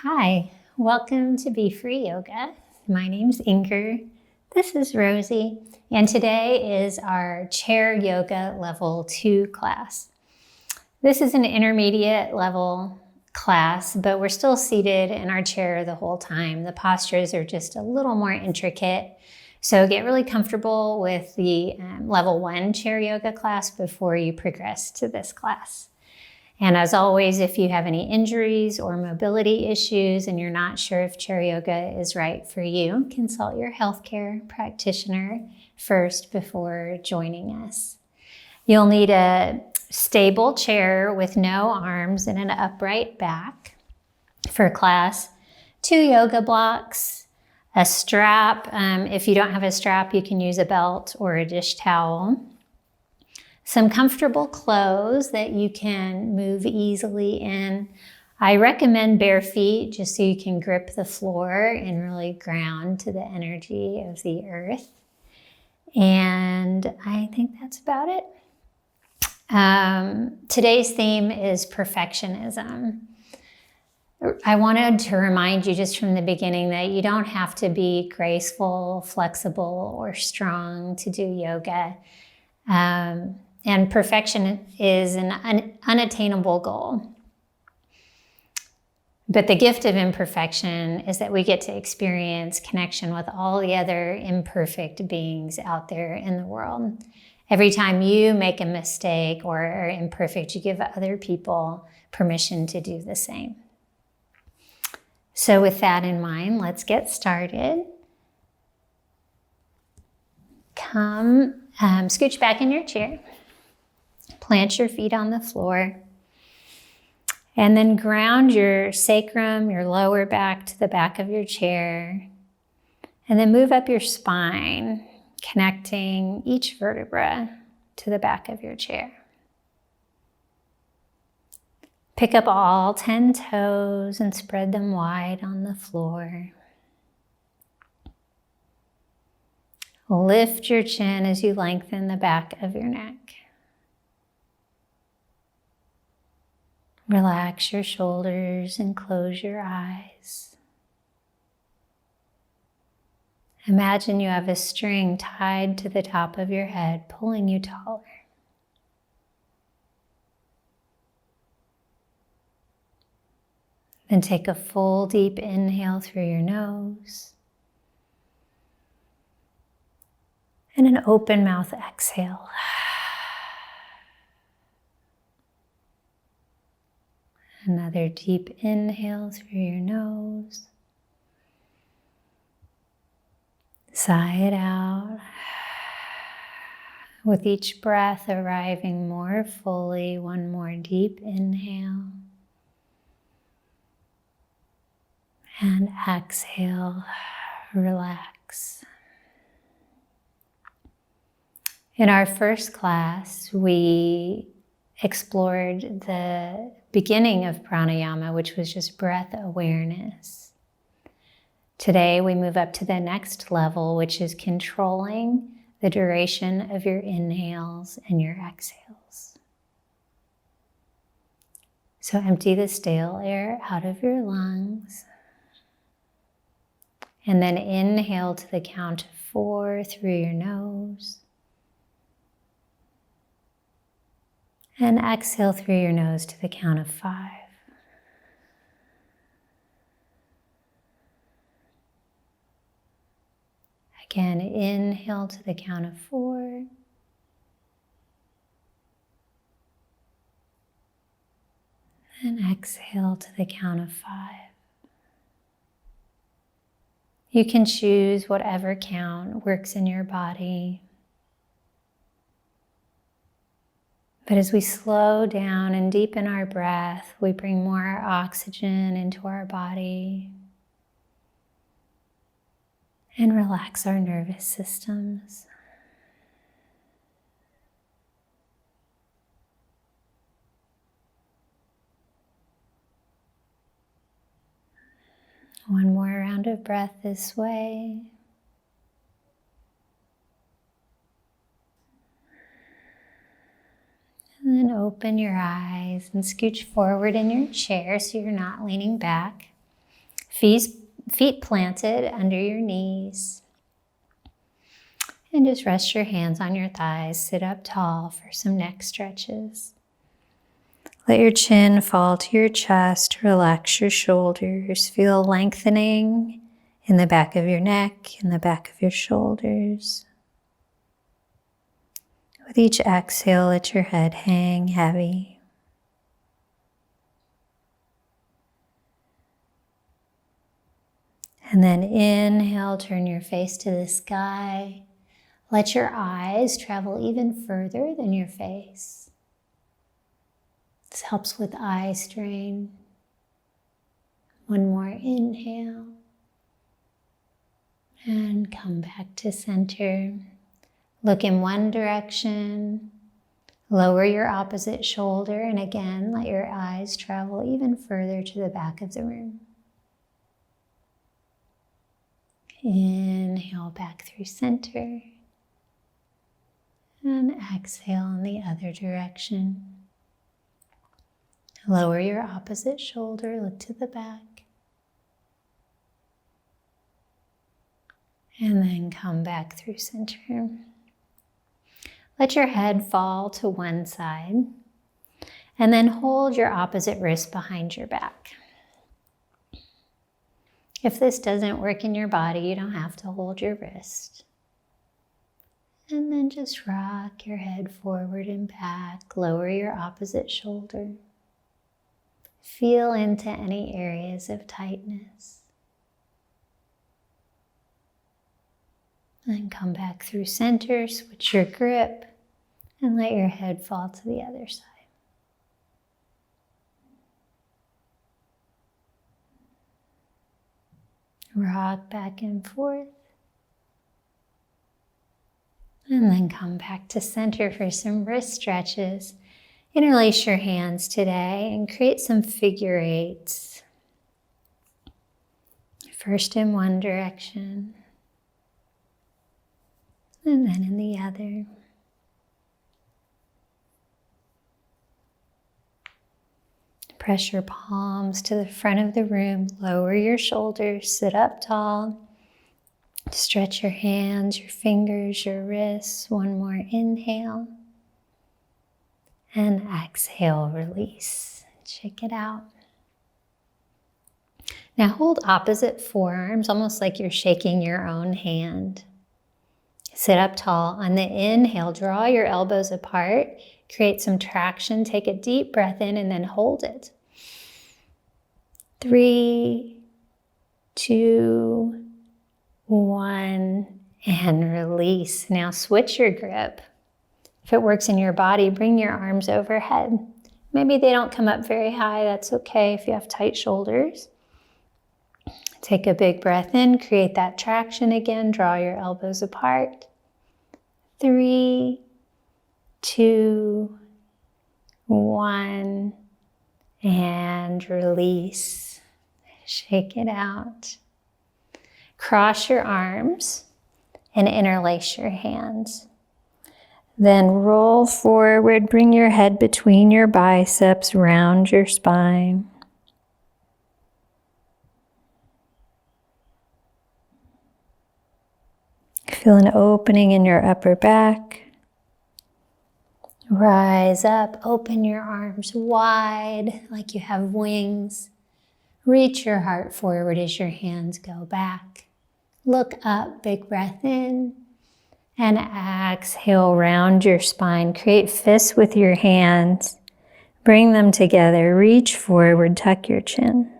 Hi, welcome to Be Free Yoga. My name's Inger. This is Rosie, and today is our Chair Yoga Level 2 class. This is an intermediate level class, but we're still seated in our chair the whole time. The postures are just a little more intricate, so get really comfortable with the Level 1 Chair Yoga class before you progress to this class. And as always, if you have any injuries or mobility issues and you're not sure if chair yoga is right for you, consult your healthcare practitioner first before joining us. You'll need a stable chair with no arms and an upright back for class, 2 yoga blocks, a strap. If you don't have a strap, you can use a belt or a dish towel. Some comfortable clothes that you can move easily in. I recommend bare feet just so you can grip the floor and really ground to the energy of the earth. And I think that's about it. Today's theme is perfectionism. I wanted to remind you just from the beginning that you don't have to be graceful, flexible, or strong to do yoga. And perfection is an unattainable goal. But the gift of imperfection is that we get to experience connection with all the other imperfect beings out there in the world. Every time you make a mistake or are imperfect, you give other people permission to do the same. So with that in mind, let's get started. Come, scooch back in your chair. Plant your feet on the floor, and then ground your sacrum, your lower back to the back of your chair, and then move up your spine, connecting each vertebra to the back of your chair. Pick up all 10 toes and spread them wide on the floor. Lift your chin as you lengthen the back of your neck. Relax your shoulders and close your eyes. Imagine you have a string tied to the top of your head, pulling you taller. Then take a full deep inhale through your nose and an open mouth exhale. Another deep inhale through your nose. Sigh it out. With each breath arriving more fully, one more deep inhale. And exhale, relax. In our first class, we explored the beginning of pranayama, which was just breath awareness. Today, we move up to the next level, which is controlling the duration of your inhales and your exhales. So empty the stale air out of your lungs. And then inhale to the count of 4 through your nose. And exhale through your nose to the count of 5. Again, inhale to the count of 4. And exhale to the count of 5. You can choose whatever count works in your body. But as we slow down and deepen our breath, we bring more oxygen into our body and relax our nervous systems. One more round of breath this way. And then open your eyes and scooch forward in your chair so you're not leaning back. Feet planted under your knees. And just rest your hands on your thighs. Sit up tall for some neck stretches. Let your chin fall to your chest. Relax your shoulders. Feel lengthening in the back of your neck, in the back of your shoulders. With each exhale, let your head hang heavy. And then inhale, turn your face to the sky. Let your eyes travel even further than your face. This helps with eye strain. One more inhale. And come back to center. Look in one direction. Lower your opposite shoulder. And again, let your eyes travel even further to the back of the room. Inhale back through center. And exhale in the other direction. Lower your opposite shoulder, look to the back. And then come back through center. Let your head fall to one side. And then hold your opposite wrist behind your back. If this doesn't work in your body, you don't have to hold your wrist. And then just rock your head forward and back. Lower your opposite shoulder. Feel into any areas of tightness. And come back through center, switch your grip, and let your head fall to the other side. Rock back and forth. And then come back to center for some wrist stretches. Interlace your hands today and create some figure eights. First in one direction, and then in the other. Press your palms to the front of the room. Lower your shoulders. Sit up tall. Stretch your hands, your fingers, your wrists. One more inhale. And exhale, release. Shake it out. Now hold opposite forearms, almost like you're shaking your own hand. Sit up tall. On the inhale, draw your elbows apart. Create some traction. Take a deep breath in and then hold it. 3, 2, 1, and release. Now switch your grip. If it works in your body, bring your arms overhead. Maybe they don't come up very high. That's okay if you have tight shoulders. Take a big breath in. Create that traction again. Draw your elbows apart. 3, 2, 1, and release. Shake it out. Cross your arms and interlace your hands. Then roll forward, bring your head between your biceps, round your spine. Feel an opening in your upper back. Rise up, open your arms wide like you have wings. Reach your heart forward as your hands go back. Look up, big breath in. And exhale, round your spine. Create fists with your hands. Bring them together. Reach forward, tuck your chin.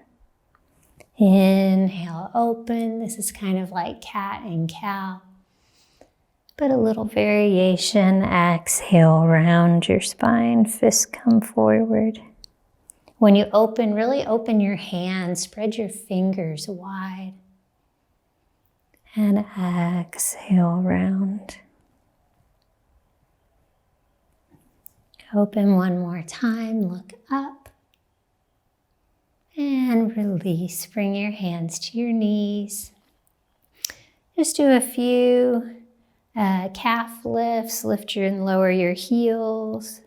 Inhale, open. This is kind of like cat and cow, but a little variation. Exhale, round your spine. Fists come forward. When you open, really open your hands. Spread your fingers wide. And exhale, round. Open one more time, look up. And release, bring your hands to your knees. Just do a few calf lifts, lift your and lower your heels.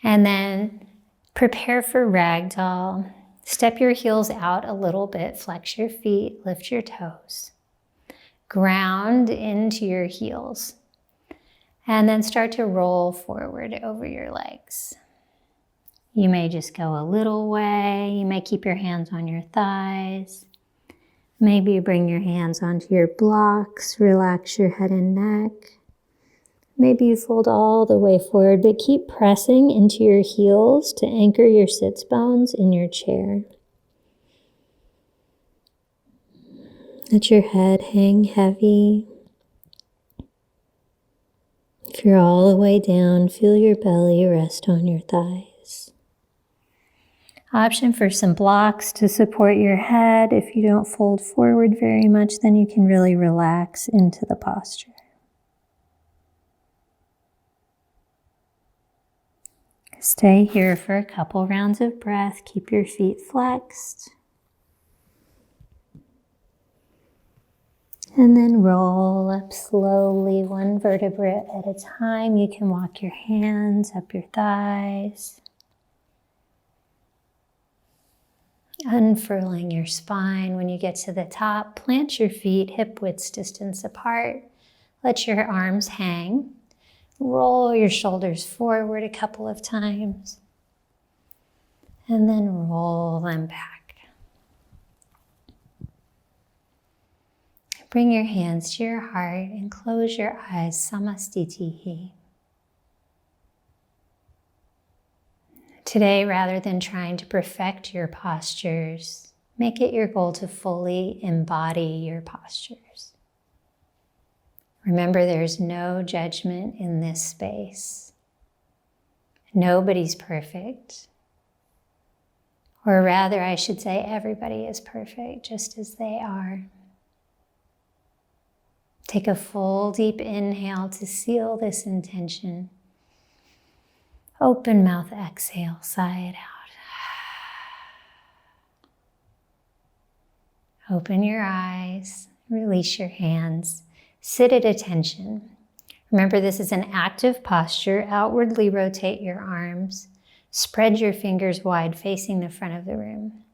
And then Prepare for ragdoll. Step your heels out a little bit, flex your feet, lift your toes. Ground into your heels. And then start to roll forward over your legs. You may just go a little way. You may keep your hands on your thighs. Maybe you bring your hands onto your blocks, relax your head and neck. Maybe you fold all the way forward, but keep pressing into your heels to anchor your sits bones in your chair. Let your head hang heavy. If you're all the way down, feel your belly rest on your thighs. Option for some blocks to support your head. If you don't fold forward very much, then you can really relax into the posture. Stay here for a couple rounds of breath. Keep your feet flexed. And then roll up slowly, one vertebrae at a time. You can walk your hands up your thighs. Unfurling your spine. When you get to the top, plant your feet hip width distance apart. Let your arms hang. Roll your shoulders forward a couple of times. And then roll them back. Bring your hands to your heart and close your eyes. Samastitihi. Today, rather than trying to perfect your postures, make it your goal to fully embody your postures. Remember, there's no judgment in this space. Nobody's perfect. Or rather, I should say, everybody is perfect just as they are. Take a full deep inhale to seal this intention. Open mouth, exhale, sigh it out. Open your eyes, release your hands, sit at attention. Remember, this is an active posture. Outwardly rotate your arms. Spread your fingers wide, facing the front of the room.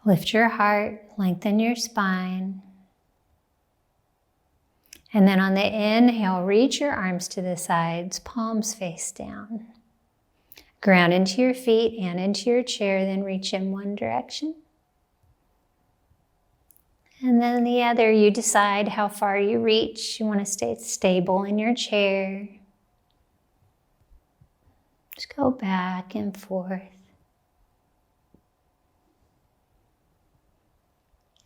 Lift your heart, lengthen your spine. And then on the inhale, reach your arms to the sides, palms face down. Ground into your feet and into your chair, then reach in one direction. And then the other, you decide how far you reach. You want to stay stable in your chair. Just go back and forth.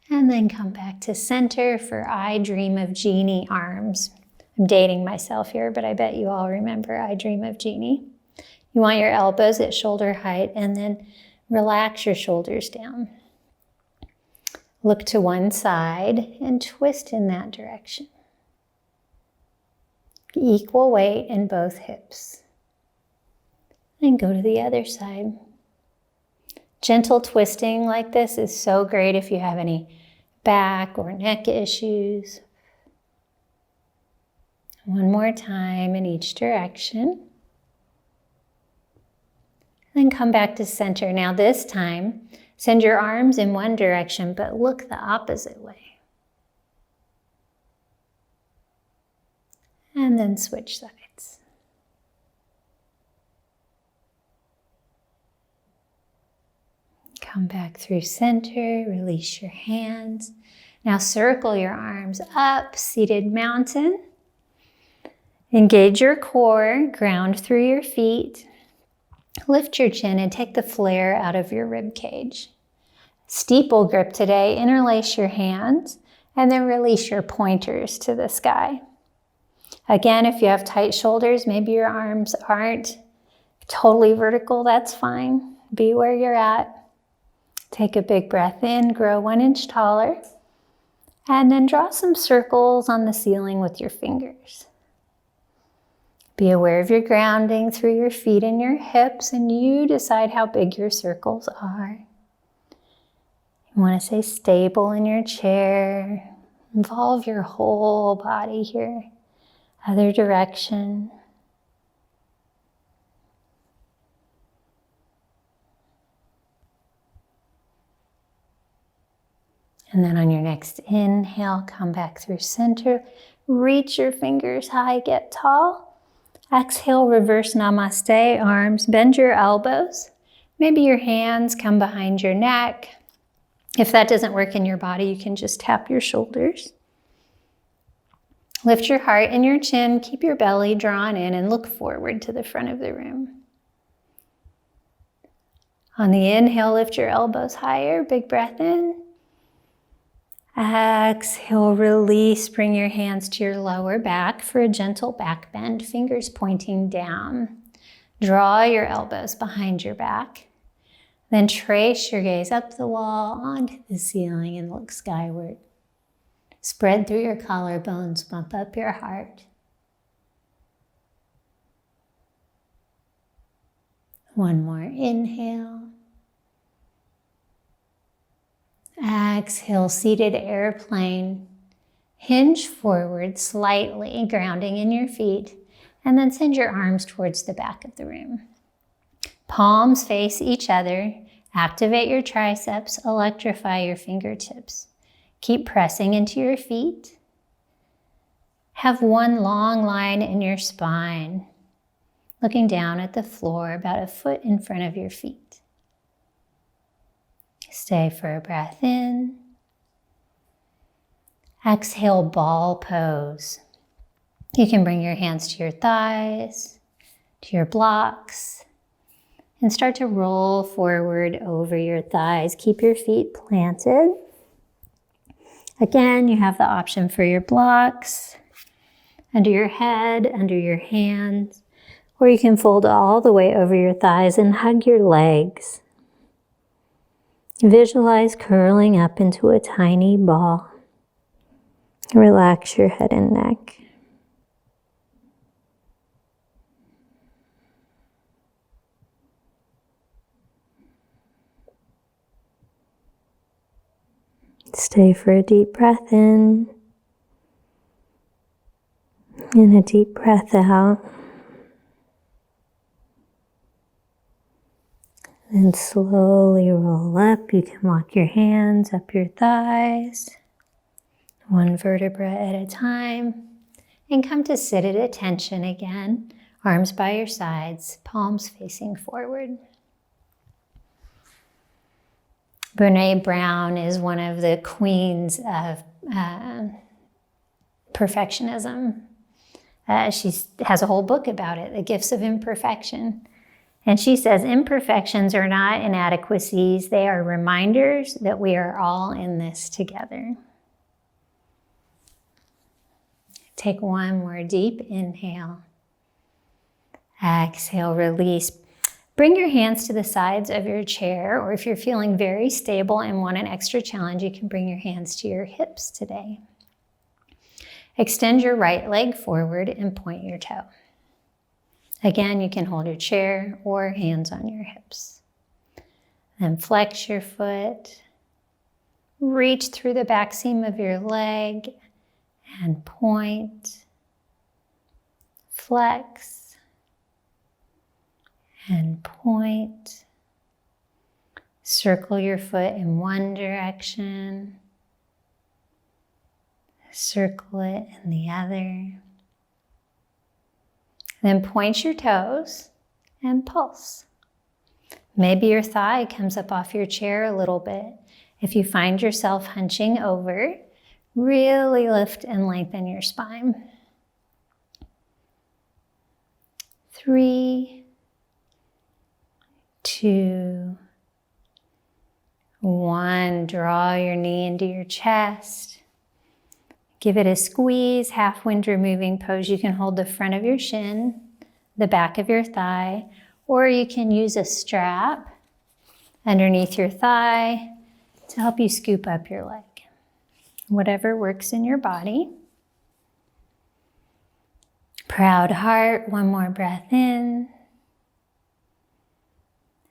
And then come back to center for I Dream of Genie arms. I'm dating myself here, but I bet you all remember I Dream of Genie. You want your elbows at shoulder height and then relax your shoulders down. Look to one side and twist in that direction. Equal weight in both hips. And go to the other side. Gentle twisting like this is so great if you have any back or neck issues. One more time in each direction. Then come back to center. Now this time, send your arms in one direction, but look the opposite way. And then switch sides. Come back through center, release your hands. Now circle your arms up, seated mountain. Engage your core, ground through your feet. Lift your chin and take the flare out of your rib cage. Steeple grip today, interlace your hands and then release your pointers to the sky. Again, if you have tight shoulders, maybe your arms aren't totally vertical, that's fine. Be where you're at. Take a big breath in, grow 1 inch taller, and then draw some circles on the ceiling with your fingers. Be aware of your grounding through your feet and your hips, and you decide how big your circles are. You want to stay stable in your chair. Involve your whole body here. Other direction. And then on your next inhale, come back through center. Reach your fingers high, get tall. Exhale, reverse Namaste, arms, bend your elbows. Maybe your hands come behind your neck. If that doesn't work in your body, you can just tap your shoulders. Lift your heart and your chin, keep your belly drawn in and look forward to the front of the room. On the inhale, lift your elbows higher, big breath in. Exhale, release, bring your hands to your lower back for a gentle back bend, fingers pointing down. Draw your elbows behind your back. Then trace your gaze up the wall, onto the ceiling, and look skyward. Spread through your collarbones, bump up your heart. One more inhale. Exhale, seated airplane. Hinge forward slightly, grounding in your feet, and then send your arms towards the back of the room. Palms face each other. Activate your triceps, electrify your fingertips. Keep pressing into your feet. Have one long line in your spine, looking down at the floor about a foot in front of your feet. Stay for a breath in. Exhale, ball pose. You can bring your hands to your thighs, to your blocks, and start to roll forward over your thighs. Keep your feet planted. Again, you have the option for your blocks, under your head, under your hands, or you can fold all the way over your thighs and hug your legs. Visualize curling up into a tiny ball. Relax your head and neck. Stay for a deep breath in and a deep breath out. Then slowly roll up. You can walk your hands up your thighs, one vertebra at a time, and come to sit at attention again. Arms by your sides, palms facing forward. Brené Brown is one of the queens of perfectionism. She has a whole book about it, The Gifts of Imperfection. And she says, imperfections are not inadequacies. They are reminders that we are all in this together. Take one more deep inhale. Exhale, release. Bring your hands to the sides of your chair, or if you're feeling very stable and want an extra challenge, you can bring your hands to your hips today. Extend your right leg forward and point your toe. Again, you can hold your chair or hands on your hips. Then flex your foot. Reach through the back seam of your leg and point. Flex and point. Circle your foot in one direction. Circle it in the other. Then point your toes and pulse. Maybe your thigh comes up off your chair a little bit. If you find yourself hunching over, really lift and lengthen your spine. 3, 2, 1. Draw your knee into your chest. Give it a squeeze, half wind removing pose. You can hold the front of your shin, the back of your thigh, or you can use a strap underneath your thigh to help you scoop up your leg. Whatever works in your body. Proud heart, one more breath in.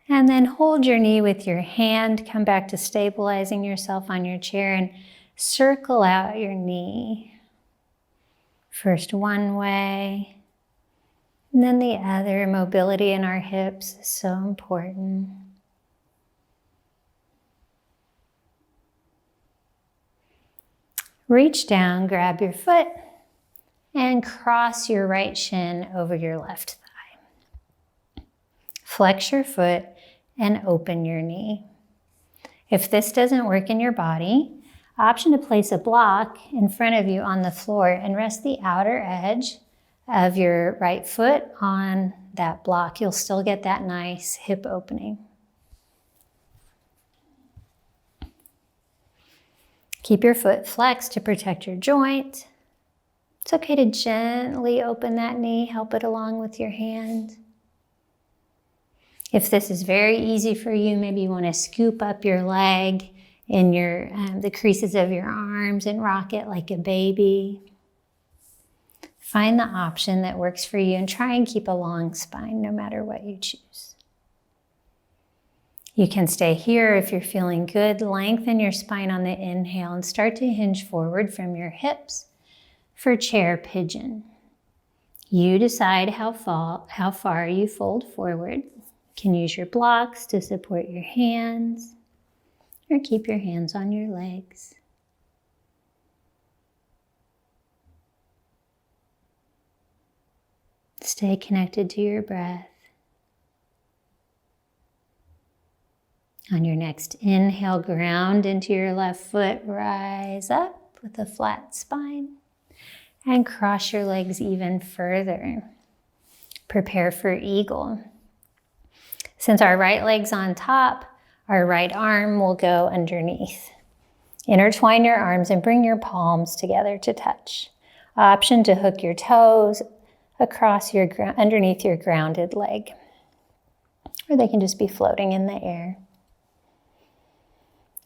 And then hold your knee with your hand. Come back to stabilizing yourself on your chair and circle out your knee. First one way, and then the other. Mobility in our hips is so important. Reach down, grab your foot, and cross your right shin over your left thigh. Flex your foot and open your knee. If this doesn't work in your body, option to place a block in front of you on the floor and rest the outer edge of your right foot on that block. You'll still get that nice hip opening. Keep your foot flexed to protect your joint. It's okay to gently open that knee, help it along with your hand. If this is very easy for you, maybe you want to scoop up your leg in the creases of your arms and rock it like a baby. Find the option that works for you and try and keep a long spine no matter what you choose. You can stay here if you're feeling good. Lengthen your spine on the inhale and start to hinge forward from your hips for chair pigeon. You decide how far you fold forward. You can use your blocks to support your hands or keep your hands on your legs. Stay connected to your breath. On your next inhale, ground into your left foot, rise up with a flat spine, and cross your legs even further. Prepare for eagle. Since our right leg's on top, our right arm will go underneath. Intertwine your arms and bring your palms together to touch. Option to hook your toes across underneath your grounded leg, or they can just be floating in the air.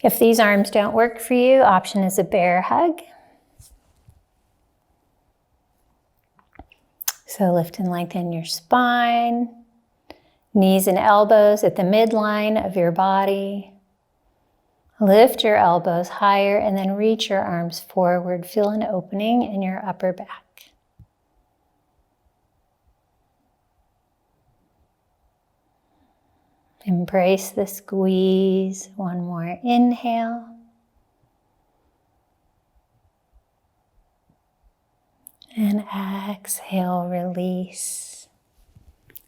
If these arms don't work for you, option is a bear hug. So lift and lengthen your spine, knees and elbows at the midline of your body. Lift your elbows higher and then reach your arms forward. Feel an opening in your upper back. Embrace the squeeze. One more inhale. And exhale, release.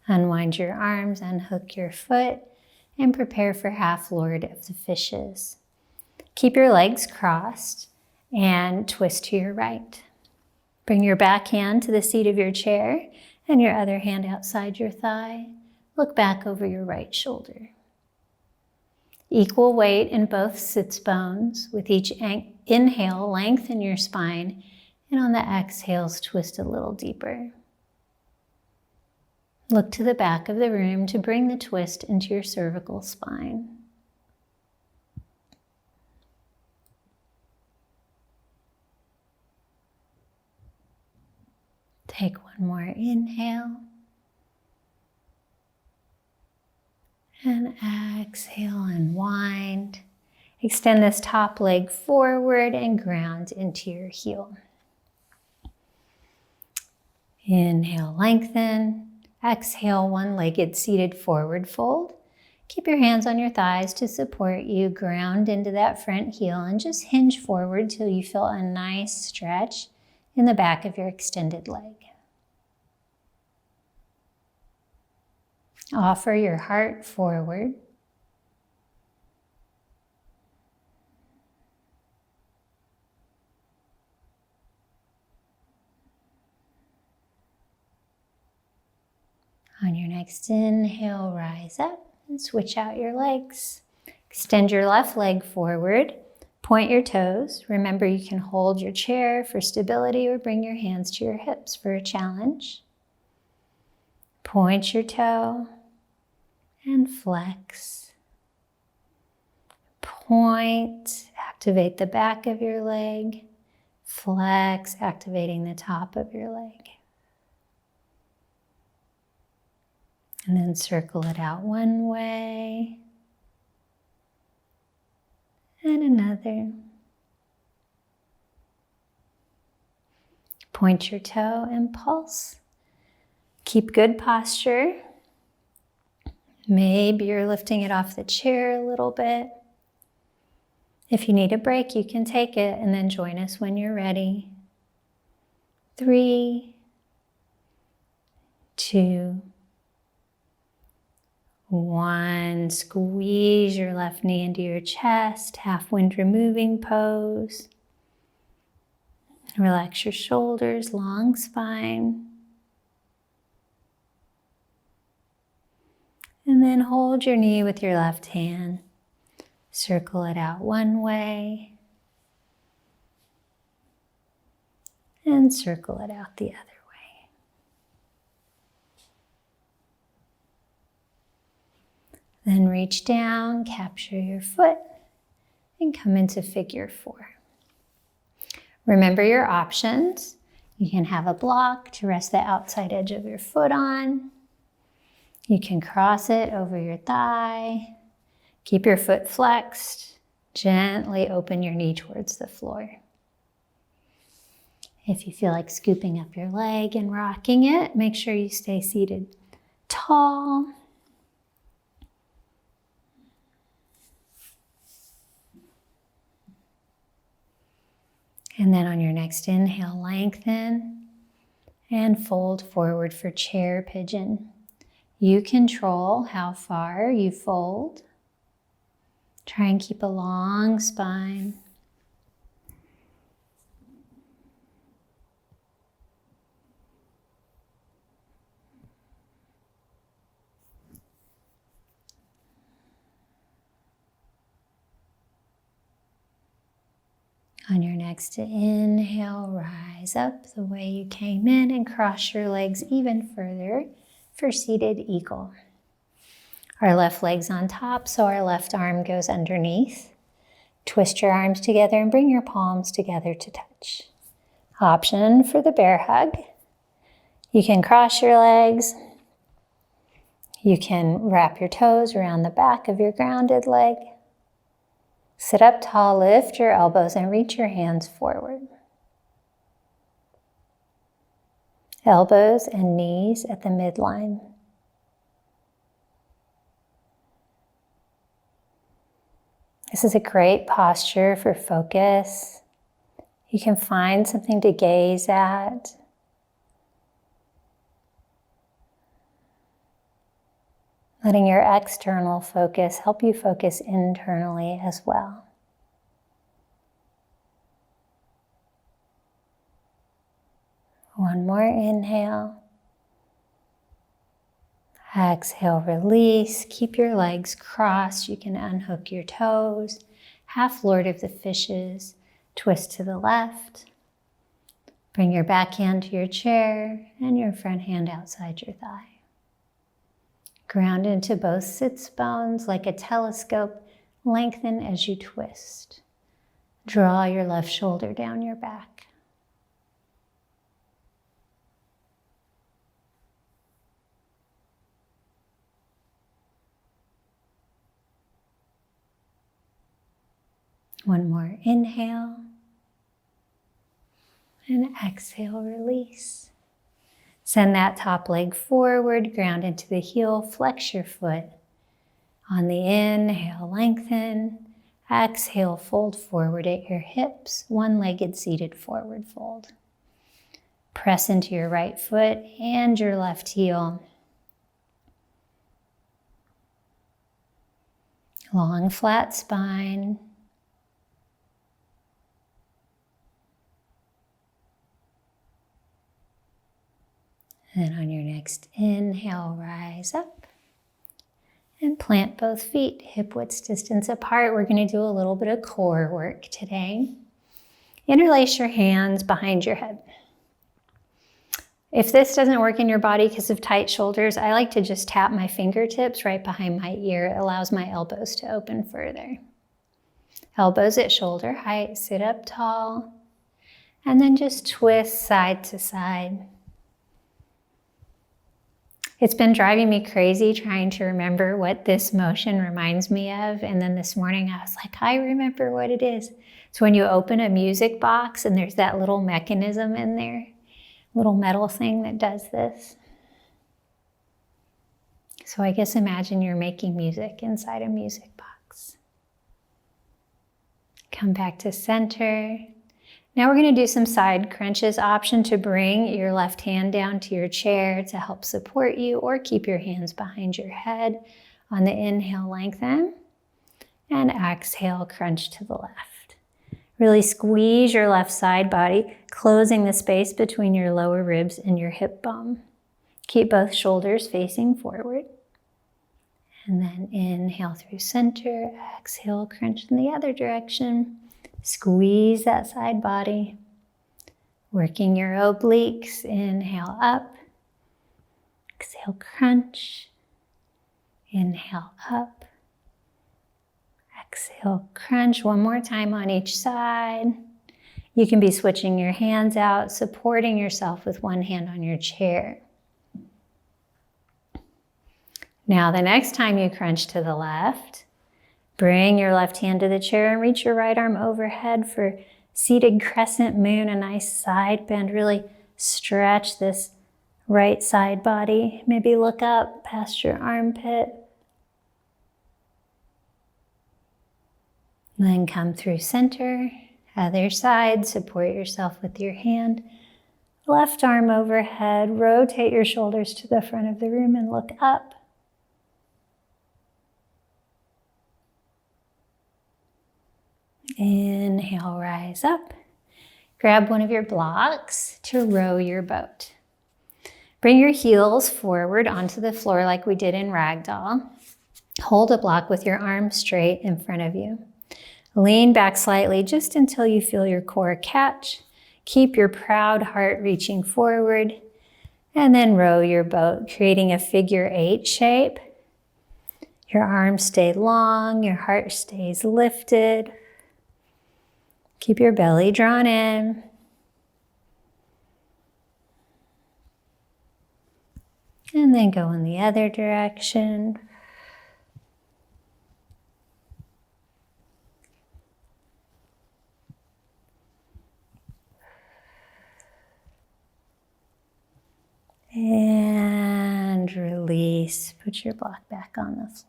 Unwind your arms, unhook your foot, and prepare for half lord of the fishes. Keep your legs crossed and twist to your right. Bring your back hand to the seat of your chair and your other hand outside your thigh. Look back over your right shoulder. Equal weight in both sits bones. With each inhale, lengthen your spine, and on the exhales, twist a little deeper. Look to the back of the room to bring the twist into your cervical spine. Take one more inhale. And exhale, unwind. Extend this top leg forward and ground into your heel. Inhale, lengthen. Exhale, one-legged seated forward fold. Keep your hands on your thighs to support you. Ground into that front heel and just hinge forward till you feel a nice stretch in the back of your extended leg. Offer your heart forward. On your next inhale, rise up and switch out your legs. Extend your left leg forward. Point your toes. Remember, you can hold your chair for stability or bring your hands to your hips for a challenge. Point your toe and flex. Point, activate the back of your leg. Flex, activating the top of your leg. And then circle it out one way and another. Point your toe and pulse. Keep good posture. Maybe you're lifting it off the chair a little bit. If you need a break, you can take it and then join us when you're ready. 3, 2, 1. Squeeze your left knee into your chest, half wind removing pose. Relax your shoulders, long spine. And then hold your knee with your left hand. Circle it out one way. And circle it out the other way. Then reach down, capture your foot, and come into figure 4. Remember your options. You can have a block to rest the outside edge of your foot on. You can cross it over your thigh. Keep your foot flexed. Gently open your knee towards the floor. If you feel like scooping up your leg and rocking it, make sure you stay seated tall. And then on your next inhale, lengthen and fold forward for chair pigeon. You control how far you fold. Try and keep a long spine. On your next inhale, rise up the way you came in and cross your legs even further for seated eagle. Our left leg's on top, so our left arm goes underneath. Twist your arms together and bring your palms together to touch. Option for the bear hug. You can cross your legs. You can wrap your toes around the back of your grounded leg. Sit up tall, lift your elbows and reach your hands forward. Elbows and knees at the midline. This is a great posture for focus. You can find something to gaze at. Letting your external focus help you focus internally as well. One more inhale. Exhale, release. Keep your legs crossed. You can unhook your toes. Half Lord of the Fishes. Twist to the left. Bring your back hand to your chair and your front hand outside your thigh. Ground into both sits bones like a telescope. Lengthen as you twist. Draw your left shoulder down your back. One more inhale. And exhale, release. Send that top leg forward, ground into the heel, flex your foot. On the inhale, lengthen. Exhale, fold forward at your hips, one-legged seated forward fold. Press into your right foot and your left heel. Long, flat spine. And on your next inhale, rise up and plant both feet hip-width distance apart. We're going to do a little bit of core work today. Interlace your hands behind your head. If this doesn't work in your body because of tight shoulders, I like to just tap my fingertips right behind my ear. It allows my elbows to open further. Elbows at shoulder height, sit up tall, and then just twist side to side. It's been driving me crazy trying to remember what this motion reminds me of. And then this morning I was like, I remember what it is. It's when you open a music box and there's that little mechanism in there, little metal thing that does this. So I guess imagine you're making music inside a music box. Come back to center. Now we're going to do some side crunches. Option to bring your left hand down to your chair to help support you, or keep your hands behind your head. On the inhale, lengthen, and exhale, crunch to the left. Really squeeze your left side body, closing the space between your lower ribs and your hip bone. Keep both shoulders facing forward. And then inhale through center, exhale, crunch in the other direction. Squeeze that side body. Working your obliques, inhale up. Exhale, crunch. Inhale up. Exhale, crunch. One more time on each side. You can be switching your hands out, supporting yourself with one hand on your chair. Now, the next time you crunch to the left, bring your left hand to the chair and reach your right arm overhead for seated crescent moon, a nice side bend. Really stretch this right side body. Maybe look up past your armpit. Then come through center, other side, support yourself with your hand. Left arm overhead, rotate your shoulders to the front of the room and look up. Inhale, rise up. Grab one of your blocks to row your boat. Bring your heels forward onto the floor like we did in ragdoll. Hold a block with your arms straight in front of you. Lean back slightly just until you feel your core catch. Keep your proud heart reaching forward, and then row your boat, creating a figure 8 shape. Your arms stay long, your heart stays lifted. Keep your belly drawn in. And then go in the other direction. And release. Put your block back on the floor.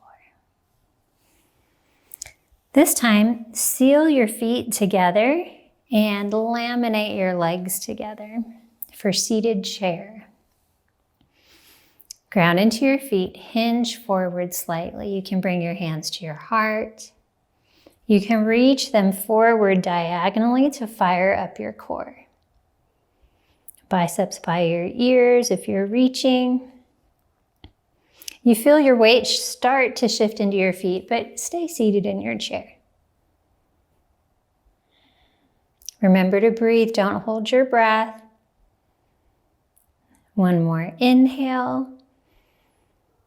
This time, seal your feet together and laminate your legs together for seated chair. Ground into your feet, hinge forward slightly. You can bring your hands to your heart. You can reach them forward diagonally to fire up your core. Biceps by your ears if you're reaching. You feel your weight start to shift into your feet, but stay seated in your chair. Remember to breathe, don't hold your breath. One more inhale.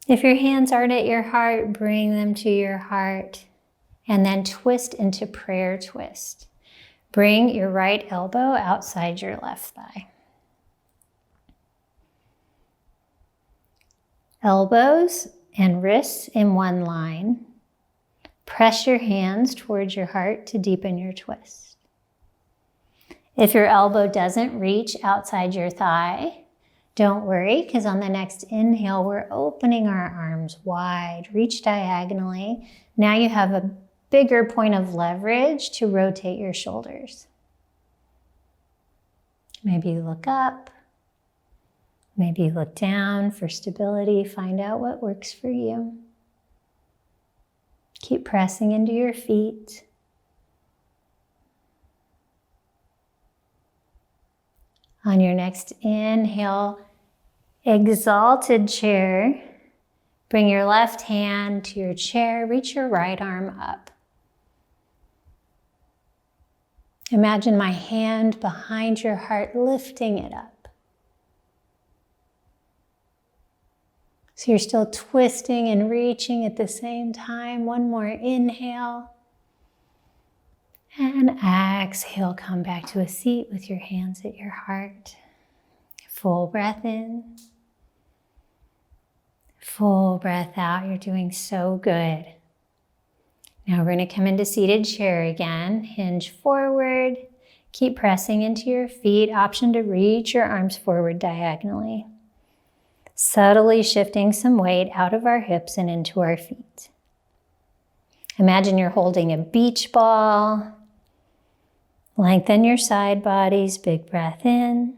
If your hands aren't at your heart, bring them to your heart. And then twist into prayer twist. Bring your right elbow outside your left thigh. Elbows and wrists in one line. Press your hands towards your heart to deepen your twist. If your elbow doesn't reach outside your thigh, don't worry, because on the next inhale, we're opening our arms wide. Reach diagonally. Now you have a bigger point of leverage to rotate your shoulders. Maybe you look up. Maybe look down for stability. Find out what works for you. Keep pressing into your feet. On your next inhale, exalted chair. Bring your left hand to your chair. Reach your right arm up. Imagine my hand behind your heart, lifting it up. So you're still twisting and reaching at the same time. One more inhale. And exhale, come back to a seat with your hands at your heart. Full breath in. Full breath out. You're doing so good. Now we're going to come into seated chair again. Hinge forward. Keep pressing into your feet. Option to reach your arms forward diagonally. Subtly shifting some weight out of our hips and into our feet. Imagine you're holding a beach ball. Lengthen your side bodies, big breath in.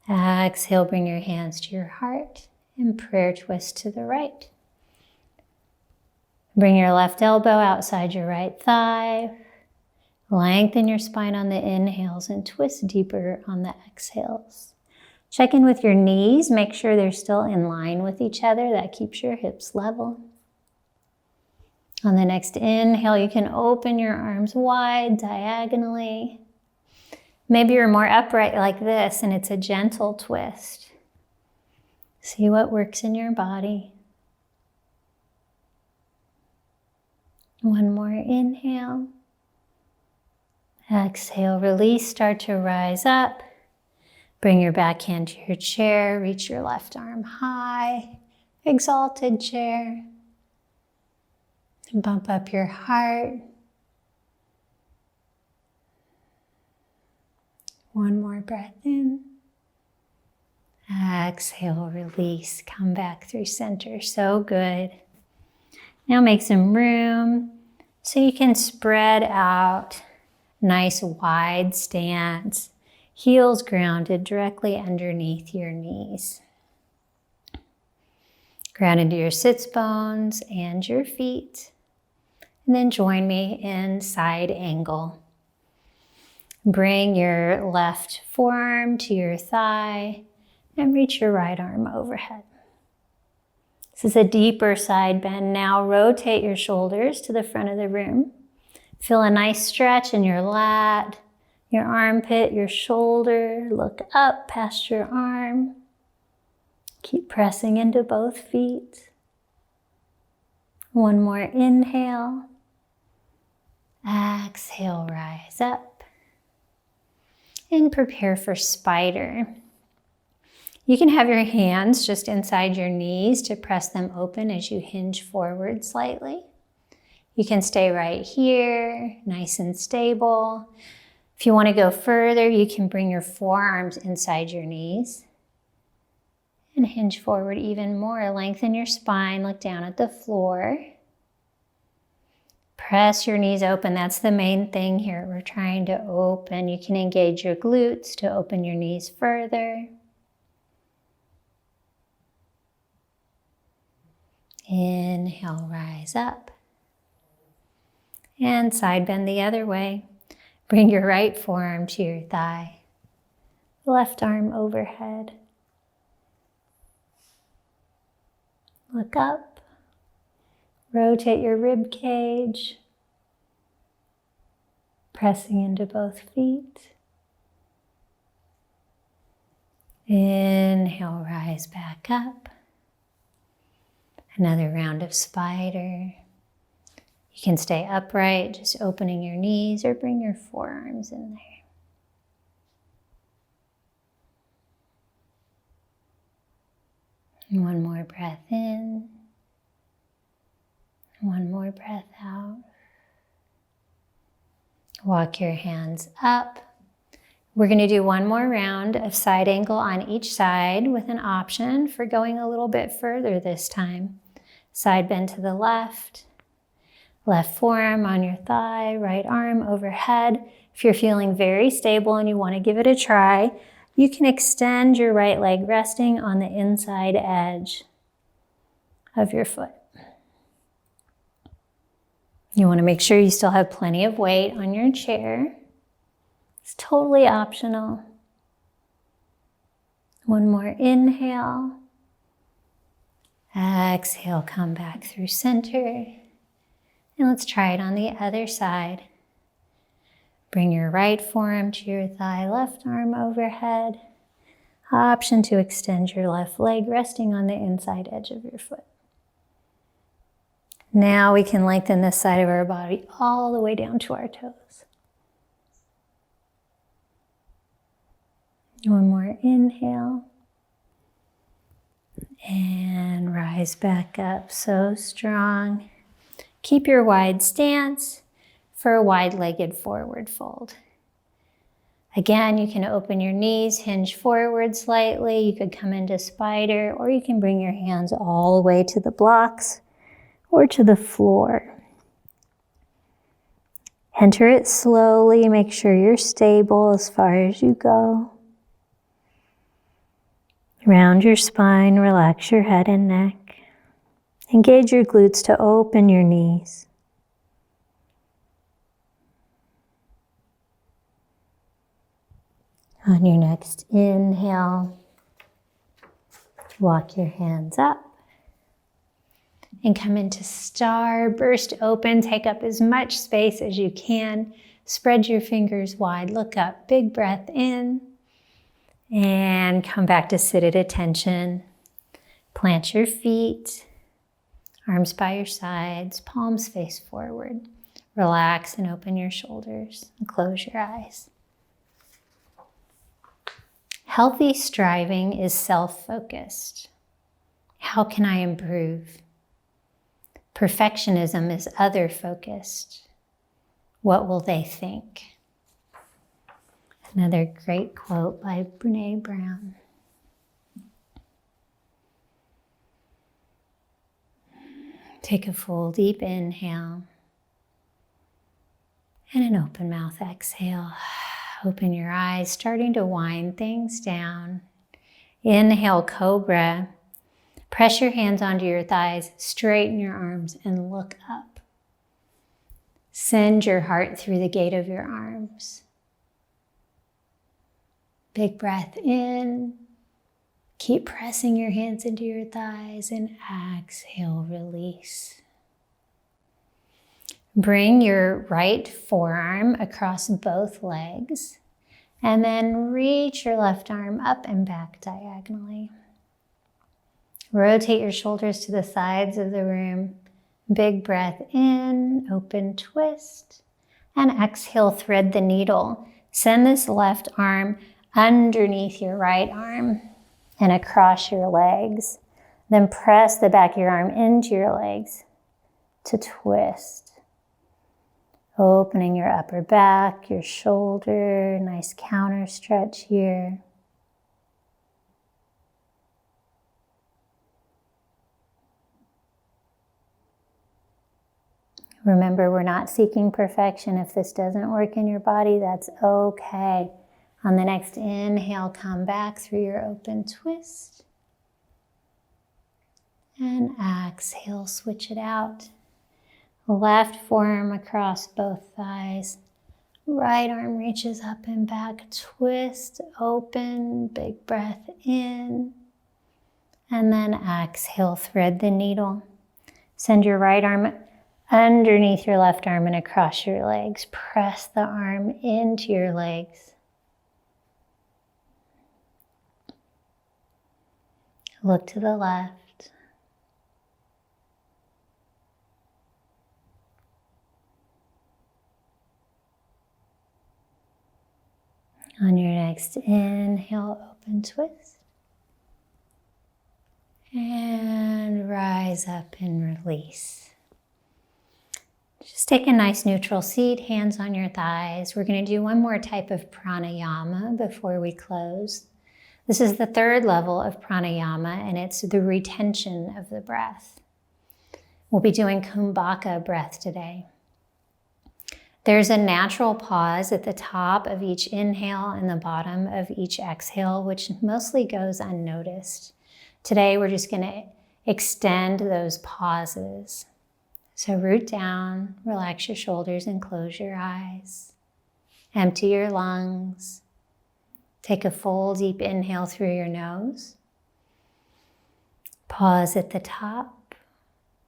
Exhale, bring your hands to your heart and prayer twist to the right. Bring your left elbow outside your right thigh. Lengthen your spine on the inhales and twist deeper on the exhales. Check in with your knees. Make sure they're still in line with each other. That keeps your hips level. On the next inhale, you can open your arms wide diagonally. Maybe you're more upright like this and it's a gentle twist. See what works in your body. One more inhale. Exhale, release, start to rise up. Bring your back hand to your chair, reach your left arm high, exalted chair. Bump up your heart. One more breath in. Exhale, release, come back through center. So good. Now make some room so you can spread out. Nice wide stance. Heels grounded directly underneath your knees. Ground into your sits bones and your feet. And then join me in side angle. Bring your left forearm to your thigh and reach your right arm overhead. This is a deeper side bend. Now rotate your shoulders to the front of the room. Feel a nice stretch in your lat, your armpit, your shoulder. Look up past your arm. Keep pressing into both feet. One more inhale. Exhale, rise up. And prepare for spider. You can have your hands just inside your knees to press them open as you hinge forward slightly. You can stay right here, nice and stable. If you want to go further, you can bring your forearms inside your knees and hinge forward even more. Lengthen your spine, look down at the floor. Press your knees open. That's the main thing here. We're trying to open. You can engage your glutes to open your knees further. Inhale, rise up. And side bend the other way. Bring your right forearm to your thigh. Left arm overhead. Look up. Rotate your rib cage. Pressing into both feet. Inhale, rise back up. Another round of spider. You can stay upright, just opening your knees or bring your forearms in there. And one more breath in. One more breath out. Walk your hands up. We're going to do one more round of side angle on each side with an option for going a little bit further this time. Side bend to the left. Left forearm on your thigh, right arm overhead. If you're feeling very stable and you want to give it a try, you can extend your right leg resting on the inside edge of your foot. You want to make sure you still have plenty of weight on your chair. It's totally optional. One more inhale. Exhale, come back through center. And let's try it on the other side. Bring your right forearm to your thigh, left arm overhead. Option to extend your left leg, resting on the inside edge of your foot. Now we can lengthen this side of our body all the way down to our toes. One more inhale. And rise back up, so strong. Keep your wide stance for a wide-legged forward fold. Again, you can open your knees, hinge forward slightly. You could come into spider, or you can bring your hands all the way to the blocks or to the floor. Enter it slowly. Make sure you're stable as far as you go. Round your spine, relax your head and neck. Engage your glutes to open your knees. On your next inhale, walk your hands up and come into star. Burst open, take up as much space as you can. Spread your fingers wide, look up, big breath in. And come back to sit at attention. Plant your feet, arms by your sides, palms face forward. Relax and open your shoulders and close your eyes. Healthy striving is self-focused. How can I improve? Perfectionism is other-focused. What will they think? Another great quote by Brené Brown. Take a full deep inhale and an open mouth exhale. Open your eyes, starting to wind things down. Inhale, cobra. Press your hands onto your thighs, straighten your arms, and look up. Send your heart through the gate of your arms. Big breath in. Keep pressing your hands into your thighs and exhale, release. Bring your right forearm across both legs and then reach your left arm up and back diagonally. Rotate your shoulders to the sides of the room. Big breath in, open twist, and exhale, thread the needle. Send this left arm underneath your right arm and across your legs. Then press the back of your arm into your legs to twist. Opening your upper back, your shoulder, nice counter stretch here. Remember, we're not seeking perfection. If this doesn't work in your body, that's okay. On the next inhale, come back through your open twist. And exhale, switch it out. Left forearm across both thighs. Right arm reaches up and back. Twist, open, big breath in. And then exhale, thread the needle. Send your right arm underneath your left arm and across your legs. Press the arm into your legs. Look to the left. On your next inhale, open twist. And rise up and release. Just take a nice neutral seat, hands on your thighs. We're going to do one more type of pranayama before we close. This is the third level of pranayama, and it's the retention of the breath. We'll be doing kumbhaka breath today. There's a natural pause at the top of each inhale and the bottom of each exhale, which mostly goes unnoticed. Today, we're just going to extend those pauses. So root down, relax your shoulders and close your eyes. Empty your lungs. Take a full deep inhale through your nose. Pause at the top.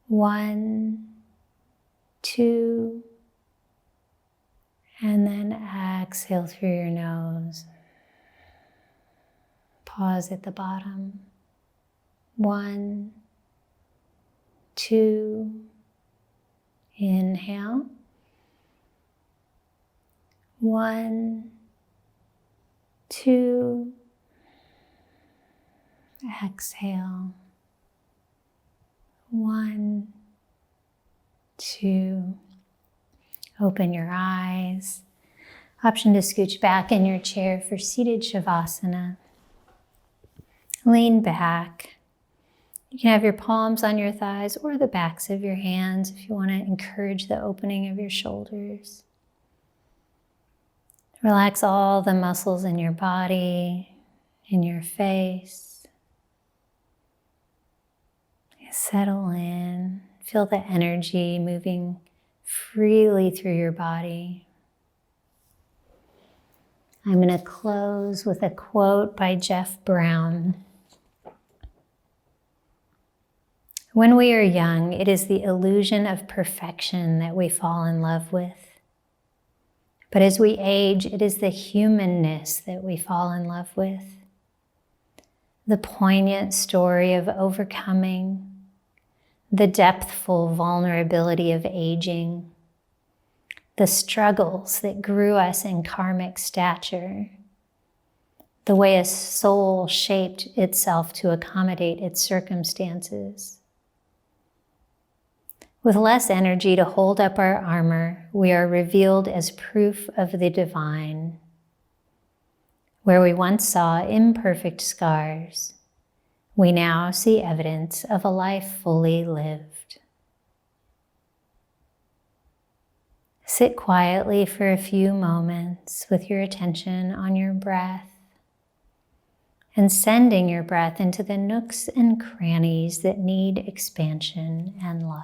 1, 2, and then exhale through your nose. Pause at the bottom. 1, 2, inhale. 1, 2, exhale. 1, 2, open your eyes. Option to scooch back in your chair for seated shavasana. Lean back. You can have your palms on your thighs or the backs of your hands if you want to encourage the opening of your shoulders. Relax all the muscles in your body, in your face. Settle in. Feel the energy moving freely through your body. I'm going to close with a quote by Jeff Brown. When we are young, it is the illusion of perfection that we fall in love with. But as we age, it is the humanness that we fall in love with. The poignant story of overcoming, the depthful vulnerability of aging, the struggles that grew us in karmic stature, the way a soul shaped itself to accommodate its circumstances. With less energy to hold up our armor, we are revealed as proof of the divine. Where we once saw imperfect scars, we now see evidence of a life fully lived. Sit quietly for a few moments with your attention on your breath and sending your breath into the nooks and crannies that need expansion and love.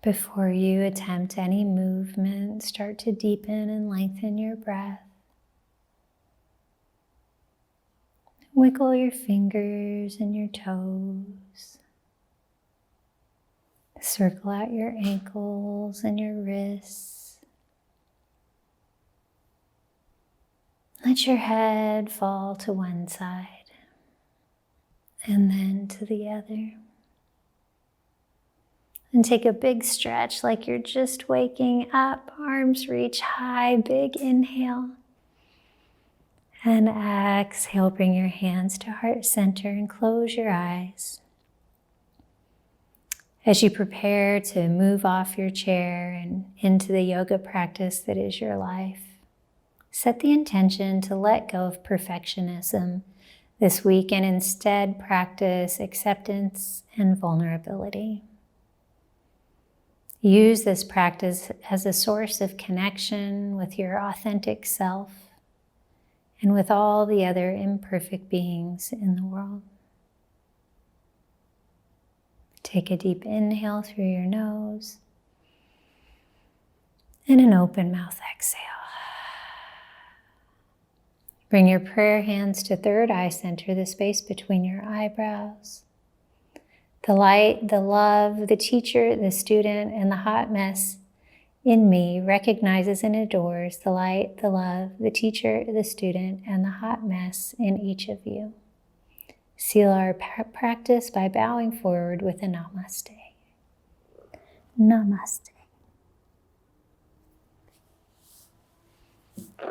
Before you attempt any movement, start to deepen and lengthen your breath. Wiggle your fingers and your toes. Circle out your ankles and your wrists. Let your head fall to one side and then to the other. And take a big stretch like you're just waking up. Arms reach high, big inhale. And exhale, bring your hands to heart center and close your eyes. As you prepare to move off your chair and into the yoga practice that is your life, set the intention to let go of perfectionism this week and instead practice acceptance and vulnerability. Use this practice as a source of connection with your authentic self and with all the other imperfect beings in the world. Take a deep inhale through your nose and an open mouth exhale. Bring your prayer hands to third eye center, the space between your eyebrows. The light, the love, the teacher, the student, and the hot mess in me recognizes and adores the light, the love, the teacher, the student, and the hot mess in each of you. Seal our practice by bowing forward with a Namaste. Namaste.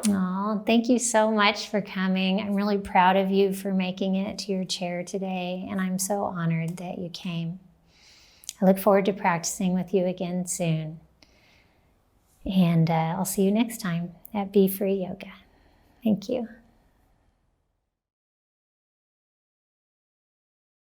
Oh, thank you so much for coming. I'm really proud of you for making it to your chair today, and I'm so honored that you came. I look forward to practicing with you again soon. And I'll see you next time at Be Free Yoga. Thank you.